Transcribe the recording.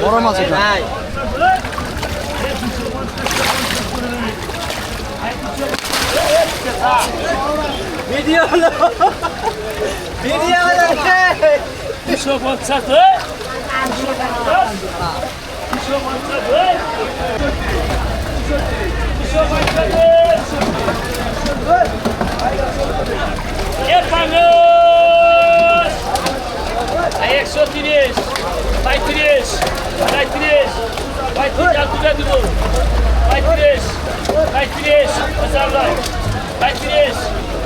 বড় মাছ এটা। ভিডিও হলো ভিডিও হলো 250 130 35 35 35 তুলে দিব 35 35 35